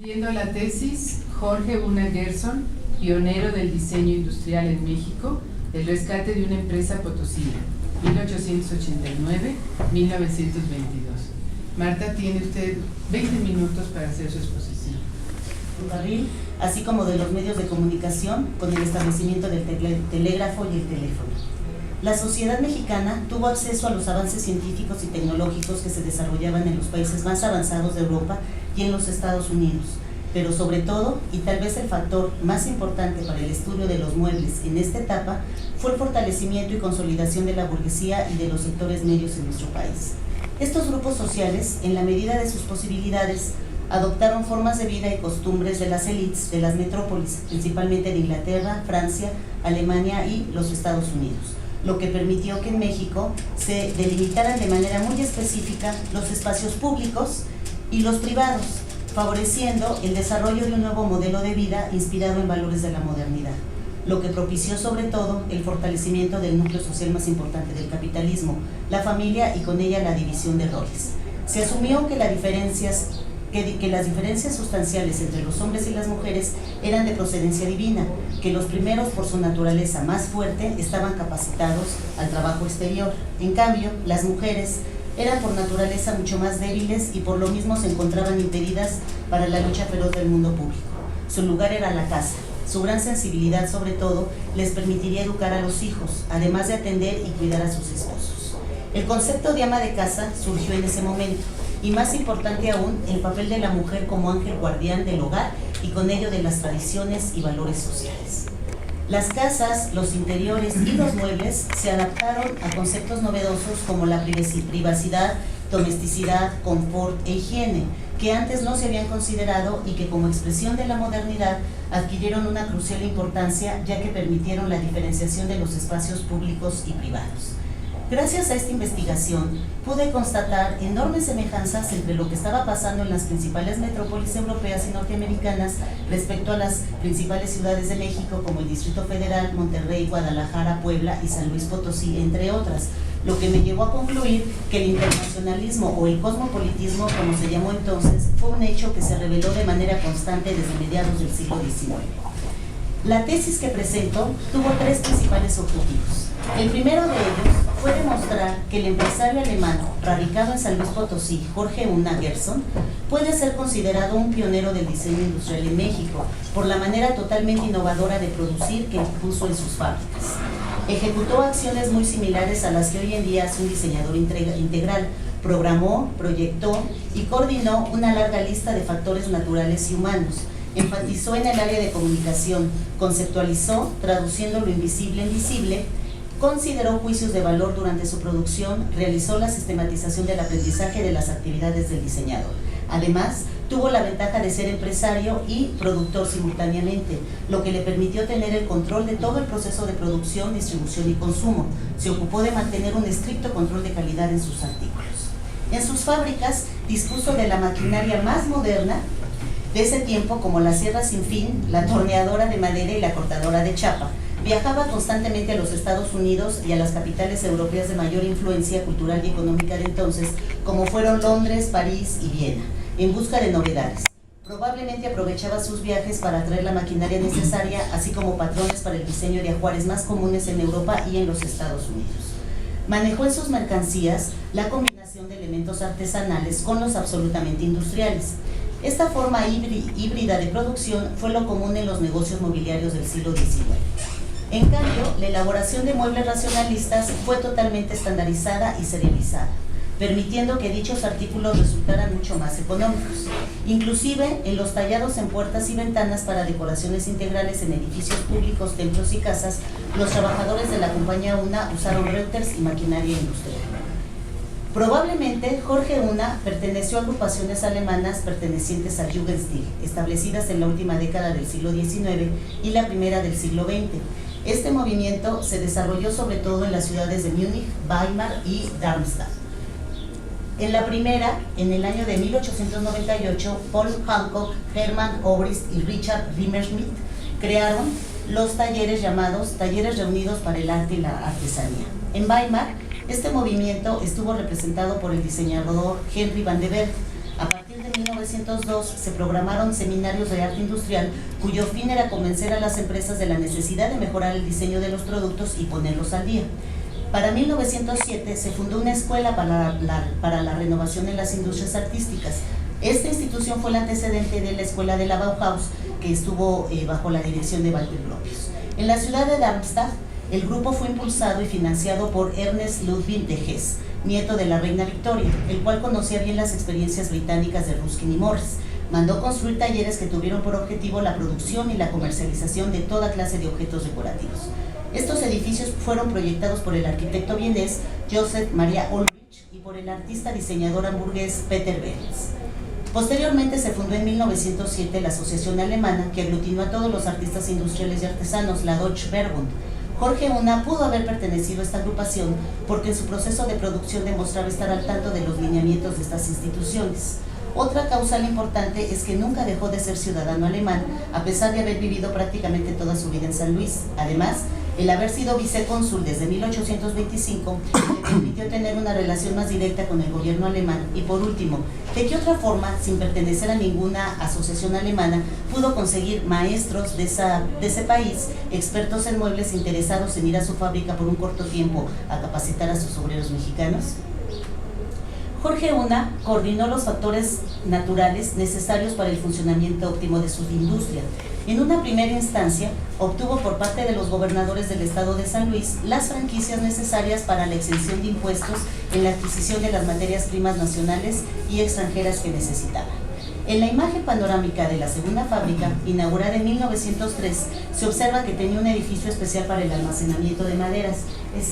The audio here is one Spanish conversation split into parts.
Leyendo la tesis, Jorge Una Gerson, pionero del diseño industrial en México, el rescate de una empresa potosina, 1889-1922. Marta, tiene usted 20 minutos para hacer su exposición. Ferrocarril, así como de los medios de comunicación, con el establecimiento del telégrafo y el teléfono. La sociedad mexicana tuvo acceso a los avances científicos y tecnológicos que se desarrollaban en los países más avanzados de Europa y en los Estados Unidos, pero sobre todo, y tal vez el factor más importante para el estudio de los muebles en esta etapa, fue el fortalecimiento y consolidación de la burguesía y de los sectores medios en nuestro país. Estos grupos sociales, en la medida de sus posibilidades, adoptaron formas de vida y costumbres de las élites de las metrópolis, principalmente de Inglaterra, Francia, Alemania y los Estados Unidos, lo que permitió que en México se delimitaran de manera muy específica los espacios públicos y los privados, favoreciendo el desarrollo de un nuevo modelo de vida inspirado en valores de la modernidad, lo que propició sobre todo el fortalecimiento del núcleo social más importante del capitalismo, la familia, y con ella la división de roles. Se asumió que las diferencias sustanciales entre los hombres y las mujeres eran de procedencia divina, que los primeros, por su naturaleza más fuerte, estaban capacitados al trabajo exterior. En cambio, las mujeres eran por naturaleza mucho más débiles y por lo mismo se encontraban impedidas para la lucha feroz del mundo público. Su lugar era la casa. Su gran sensibilidad, sobre todo, les permitiría educar a los hijos, además de atender y cuidar a sus esposos. El concepto de ama de casa surgió en ese momento, y más importante aún, el papel de la mujer como ángel guardián del hogar y con ello de las tradiciones y valores sociales. Las casas, los interiores y los muebles se adaptaron a conceptos novedosos como la privacidad, domesticidad, confort e higiene, que antes no se habían considerado y que como expresión de la modernidad adquirieron una crucial importancia, ya que permitieron la diferenciación de los espacios públicos y privados. Gracias a esta investigación, pude constatar enormes semejanzas entre lo que estaba pasando en las principales metrópolis europeas y norteamericanas respecto a las principales ciudades de México, como el Distrito Federal, Monterrey, Guadalajara, Puebla y San Luis Potosí, entre otras, lo que me llevó a concluir que el internacionalismo o el cosmopolitismo, como se llamó entonces, fue un hecho que se reveló de manera constante desde mediados del siglo XIX. La tesis que presento tuvo tres principales objetivos. El primero de ellos fue demostrar que el empresario alemán radicado en San Luis Potosí, Jorge Una Gerson, puede ser considerado un pionero del diseño industrial en México por la manera totalmente innovadora de producir que impuso en sus fábricas. Ejecutó acciones muy similares a las que hoy en día hace un diseñador integral. Programó, proyectó y coordinó una larga lista de factores naturales y humanos. Enfatizó en el área de comunicación, conceptualizó, traduciendo lo invisible en visible, consideró juicios de valor durante su producción, realizó la sistematización del aprendizaje de las actividades del diseñador. Además, tuvo la ventaja de ser empresario y productor simultáneamente, lo que le permitió tener el control de todo el proceso de producción, distribución y consumo. Se ocupó de mantener un estricto control de calidad en sus artículos. En sus fábricas dispuso de la maquinaria más moderna de ese tiempo, como la sierra sin fin, la torneadora de madera y la cortadora de chapa. Viajaba constantemente a los Estados Unidos y a las capitales europeas de mayor influencia cultural y económica de entonces, como fueron Londres, París y Viena, en busca de novedades. Probablemente aprovechaba sus viajes para traer la maquinaria necesaria, así como patrones para el diseño de ajuares más comunes en Europa y en los Estados Unidos. Manejó en sus mercancías la combinación de elementos artesanales con los absolutamente industriales. Esta forma híbrida de producción fue lo común en los negocios mobiliarios del siglo XIX. En cambio, la elaboración de muebles racionalistas fue totalmente estandarizada y serializada, permitiendo que dichos artículos resultaran mucho más económicos. Inclusive, en los tallados en puertas y ventanas para decoraciones integrales en edificios públicos, templos y casas, los trabajadores de la compañía Una usaron Reuters y maquinaria industrial. Probablemente, Jorge Una perteneció a agrupaciones alemanas pertenecientes al Jugendstil, establecidas en la última década del siglo XIX y la primera del siglo XX. Este movimiento se desarrolló sobre todo en las ciudades de Múnich, Weimar y Darmstadt. En la primera, en el año de 1898, Paul Hancock, Hermann Obrist y Richard Rimmerschmidt crearon los talleres llamados Talleres Reunidos para el Arte y la Artesanía. En Weimar, este movimiento estuvo representado por el diseñador Henry van de Berg, A partir de 1902 se programaron seminarios de arte industrial cuyo fin era convencer a las empresas de la necesidad de mejorar el diseño de los productos y ponerlos al día. Para 1907 se fundó una escuela para la renovación en las industrias artísticas. Esta institución fue el antecedente de la escuela de la Bauhaus, que estuvo bajo la dirección de Walter Gropius. En la ciudad de Darmstadt, el grupo fue impulsado y financiado por Ernest Ludwig de Hesse, nieto de la reina Victoria, el cual conocía bien las experiencias británicas de Ruskin y Morris. Mandó construir talleres que tuvieron por objetivo la producción y la comercialización de toda clase de objetos decorativos. Estos edificios fueron proyectados por el arquitecto vienés Joseph Maria Ulrich y por el artista diseñador hamburgués Peter Behrens. Posteriormente se fundó en 1907 la asociación alemana que aglutinó a todos los artistas industriales y artesanos, la Deutsche Werkbund. Jorge Una pudo haber pertenecido a esta agrupación porque en su proceso de producción demostraba estar al tanto de los lineamientos de estas instituciones. Otra causal importante es que nunca dejó de ser ciudadano alemán, a pesar de haber vivido prácticamente toda su vida en San Luis. Además, el haber sido vicecónsul desde 1825 le permitió tener una relación más directa con el gobierno alemán. Y por último, ¿de qué otra forma, sin pertenecer a ninguna asociación alemana, pudo conseguir maestros de ese país, expertos en muebles interesados en ir a su fábrica por un corto tiempo a capacitar a sus obreros mexicanos? Jorge Una coordinó los factores naturales necesarios para el funcionamiento óptimo de su industria. En una primera instancia, obtuvo por parte de los gobernadores del estado de San Luis las franquicias necesarias para la exención de impuestos en la adquisición de las materias primas nacionales y extranjeras que necesitaban. En la imagen panorámica de la segunda fábrica, inaugurada en 1903, se observa que tenía un edificio especial para el almacenamiento de maderas. Es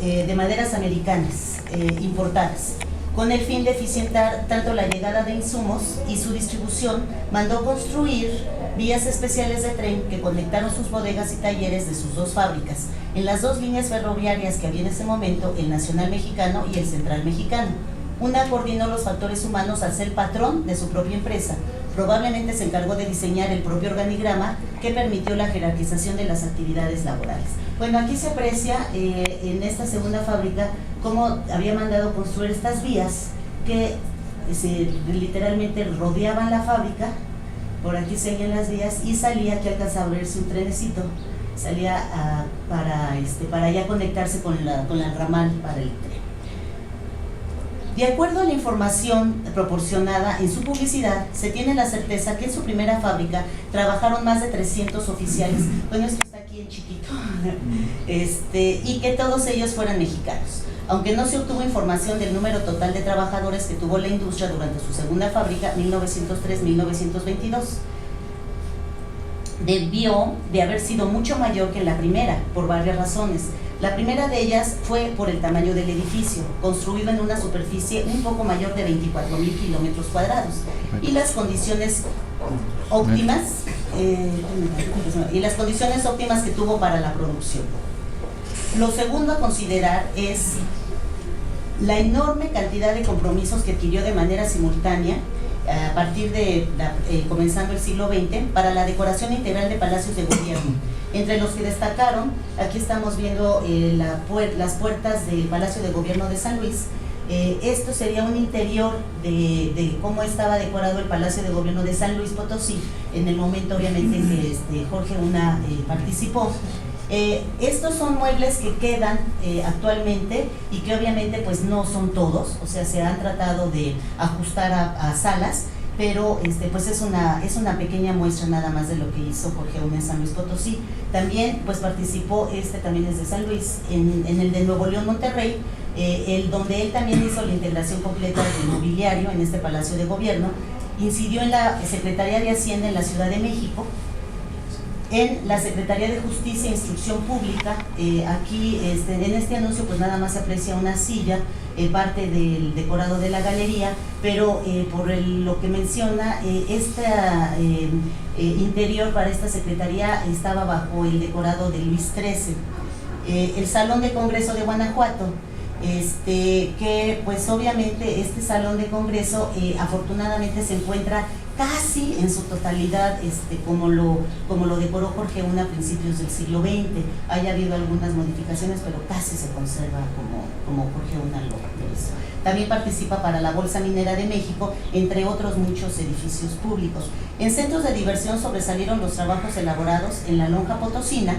de maderas americanas importadas. Con el fin de eficientar tanto la llegada de insumos y su distribución, mandó construir vías especiales de tren que conectaron sus bodegas y talleres de sus dos fábricas, en las dos líneas ferroviarias que había en ese momento, el Nacional Mexicano y el Central Mexicano. Una coordinó los factores humanos al ser patrón de su propia empresa. Probablemente se encargó de diseñar el propio organigrama que permitió la jerarquización de las actividades laborales. Bueno, aquí se aprecia en esta segunda fábrica cómo había mandado construir estas vías que literalmente rodeaban la fábrica. Por aquí seguían las vías y salía, aquí alcanzaba a verse un trenecito, salía para ya conectarse con la ramal para el tren. De acuerdo a la información proporcionada en su publicidad, se tiene la certeza que en su primera fábrica trabajaron más de 300 oficiales, bueno, esto está aquí en chiquito, y que todos ellos fueran mexicanos, aunque no se obtuvo información del número total de trabajadores que tuvo la industria durante su segunda fábrica, 1903-1922. Debió de haber sido mucho mayor que en la primera, por varias razones. La primera de ellas fue por el tamaño del edificio, construido en una superficie un poco mayor de 24,000 kilómetros cuadrados, y las condiciones óptimas que tuvo para la producción. Lo segundo a considerar es la enorme cantidad de compromisos que adquirió de manera simultánea a partir de comenzando el siglo XX para la decoración integral de palacios de gobierno, entre los que destacaron, aquí estamos viendo las puertas del Palacio de Gobierno de San Luis. Esto sería un interior de cómo estaba decorado el Palacio de Gobierno de San Luis Potosí en el momento obviamente en que Jorge Una participó. Estos son muebles que quedan actualmente y que obviamente pues no son todos, o sea, se han tratado de ajustar a salas, pero pues es una pequeña muestra nada más de lo que hizo Jorge Una en San Luis Potosí. También pues participó, también es de San Luis, en el de Nuevo León, Monterrey, donde él también hizo la integración completa del mobiliario en este Palacio de Gobierno. Incidió en la Secretaría de Hacienda en la Ciudad de México, en la Secretaría de Justicia e Instrucción Pública. Aquí en este anuncio pues nada más se aprecia una silla, parte del decorado de la galería, pero por lo que menciona, interior para esta secretaría estaba bajo el decorado de Luis XIII. El Salón de Congreso de Guanajuato que pues obviamente este salón de congreso afortunadamente se encuentra casi en su totalidad como lo decoró Jorge I a principios del siglo XX. Haya habido algunas modificaciones, pero casi se conserva como Jorge I lo hizo. También participa para la Bolsa Minera de México, entre otros muchos edificios públicos. En centros de diversión sobresalieron los trabajos elaborados en la Lonja Potosina,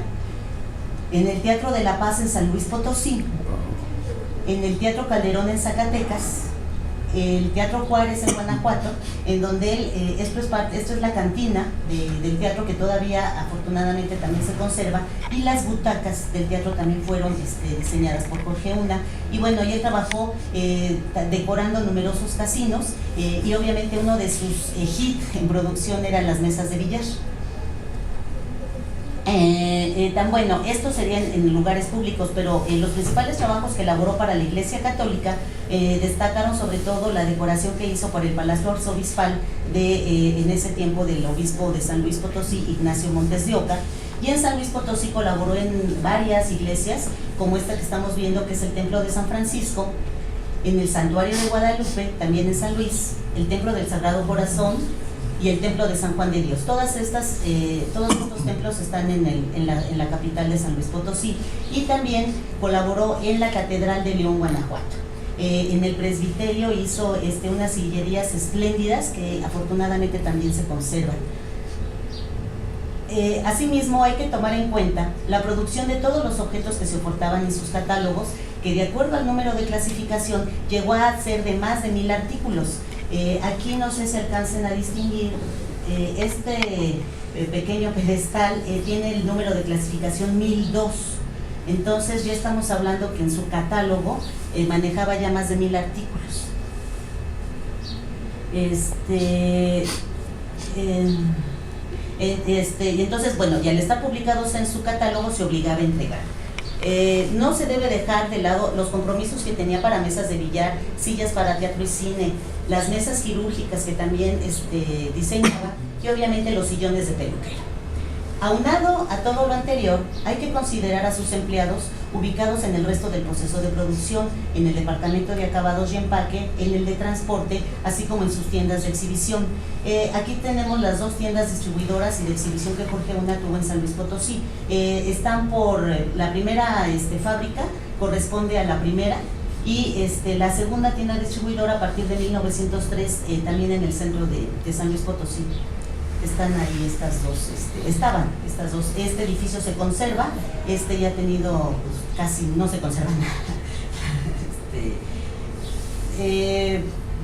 en el Teatro de la Paz en San Luis Potosí, en el Teatro Calderón en Zacatecas, el Teatro Juárez en Guanajuato, en donde él, esto es la cantina del teatro, que todavía afortunadamente también se conserva, y las butacas del teatro también fueron diseñadas por Jorge I. Y bueno, y él trabajó decorando numerosos casinos, y obviamente uno de sus hits en producción eran las mesas de billar. Bueno, estos serían en lugares públicos, pero los principales trabajos que elaboró para la Iglesia Católica destacaron sobre todo la decoración que hizo para el Palacio Arzobispal en ese tiempo del obispo de San Luis Potosí, Ignacio Montes de Oca. Y en San Luis Potosí colaboró en varias iglesias, como esta que estamos viendo, que es el Templo de San Francisco, en el Santuario de Guadalupe, también en San Luis, el Templo del Sagrado Corazón y el Templo de San Juan de Dios. Todos estos templos están en la capital de San Luis Potosí. Y también colaboró en la Catedral de León, Guanajuato. En el presbiterio hizo unas sillerías espléndidas que afortunadamente también se conservan. Asimismo, hay que tomar en cuenta la producción de todos los objetos que se ofertaban en sus catálogos, que de acuerdo al número de clasificación llegó a ser de más de 1000 artículos. Aquí no sé si alcancen a distinguir, pequeño pedestal tiene el número de clasificación 1002. Entonces ya estamos hablando que en su catálogo manejaba ya más de 1000 artículos. Y entonces, bueno, y al estar publicados en su catálogo se obligaba a entregar. No se debe dejar de lado los compromisos que tenía para mesas de billar, sillas para teatro y cine, las mesas quirúrgicas que también diseñaba, y obviamente los sillones de peluquero. Aunado a todo lo anterior, hay que considerar a sus empleados ubicados en el resto del proceso de producción, en el departamento de acabados y empaque, en el de transporte, así como en sus tiendas de exhibición. Aquí tenemos las dos tiendas distribuidoras y de exhibición que Jorge I tuvo en San Luis Potosí. Están por la primera fábrica, corresponde a la primera, y la segunda tienda distribuidora a partir de 1903, también en el centro de San Luis Potosí. Están ahí estas dos, estaban estas dos. Este edificio se conserva, ya ha tenido, pues, casi no se conserva nada.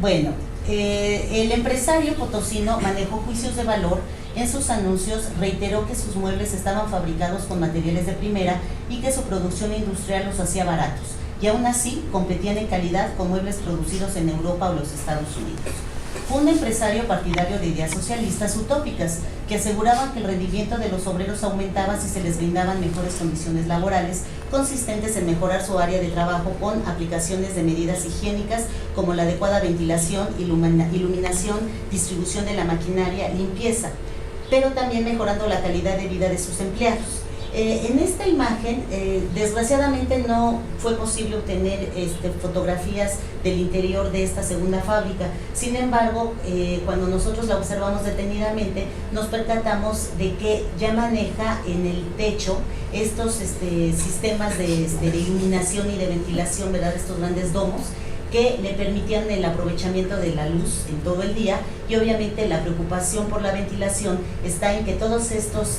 Bueno, el empresario potosino manejó juicios de valor. En sus anuncios reiteró que sus muebles estaban fabricados con materiales de primera y que su producción industrial los hacía baratos, y aún así competían en calidad con muebles producidos en Europa o los Estados Unidos. Fue un empresario partidario de ideas socialistas utópicas que aseguraban que el rendimiento de los obreros aumentaba si se les brindaban mejores condiciones laborales, consistentes en mejorar su área de trabajo con aplicaciones de medidas higiénicas como la adecuada ventilación, iluminación, distribución de la maquinaria, limpieza, pero también mejorando la calidad de vida de sus empleados. En esta imagen, desgraciadamente no fue posible obtener fotografías del interior de esta segunda fábrica. Sin embargo, cuando nosotros la observamos detenidamente, nos percatamos de que ya maneja en el techo estos sistemas de iluminación y de ventilación, ¿verdad? Estos grandes domos que le permitían el aprovechamiento de la luz en todo el día, y obviamente la preocupación por la ventilación está en que todos estos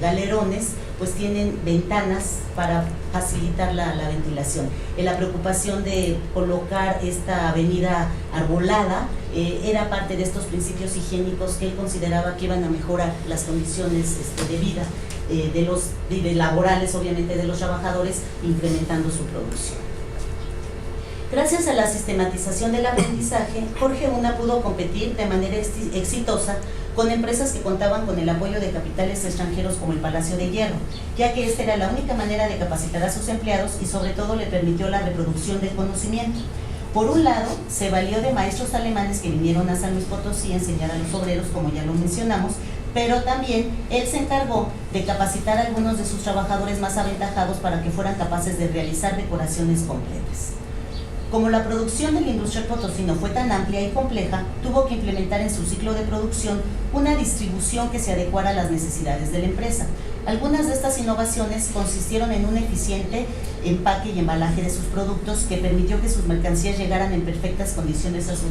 galerones pues tienen ventanas para facilitar la ventilación. La preocupación de colocar esta avenida arbolada era parte de estos principios higiénicos que él consideraba que iban a mejorar las condiciones de vida de laborales, obviamente, de los trabajadores, incrementando su producción. Gracias a la sistematización del aprendizaje, Jorge I pudo competir de manera exitosa con empresas que contaban con el apoyo de capitales extranjeros como el Palacio de Hierro, ya que esta era la única manera de capacitar a sus empleados y sobre todo le permitió la reproducción del conocimiento. Por un lado, se valió de maestros alemanes que vinieron a San Luis Potosí a enseñar a los obreros, como ya lo mencionamos, pero también él se encargó de capacitar a algunos de sus trabajadores más aventajados para que fueran capaces de realizar decoraciones completas. Como la producción del Industrial Potosino fue tan amplia y compleja, tuvo que implementar en su ciclo de producción una distribución que se adecuara a las necesidades de la empresa. Algunas de estas innovaciones consistieron en un eficiente empaque y embalaje de sus productos que permitió que sus mercancías llegaran en perfectas condiciones a sus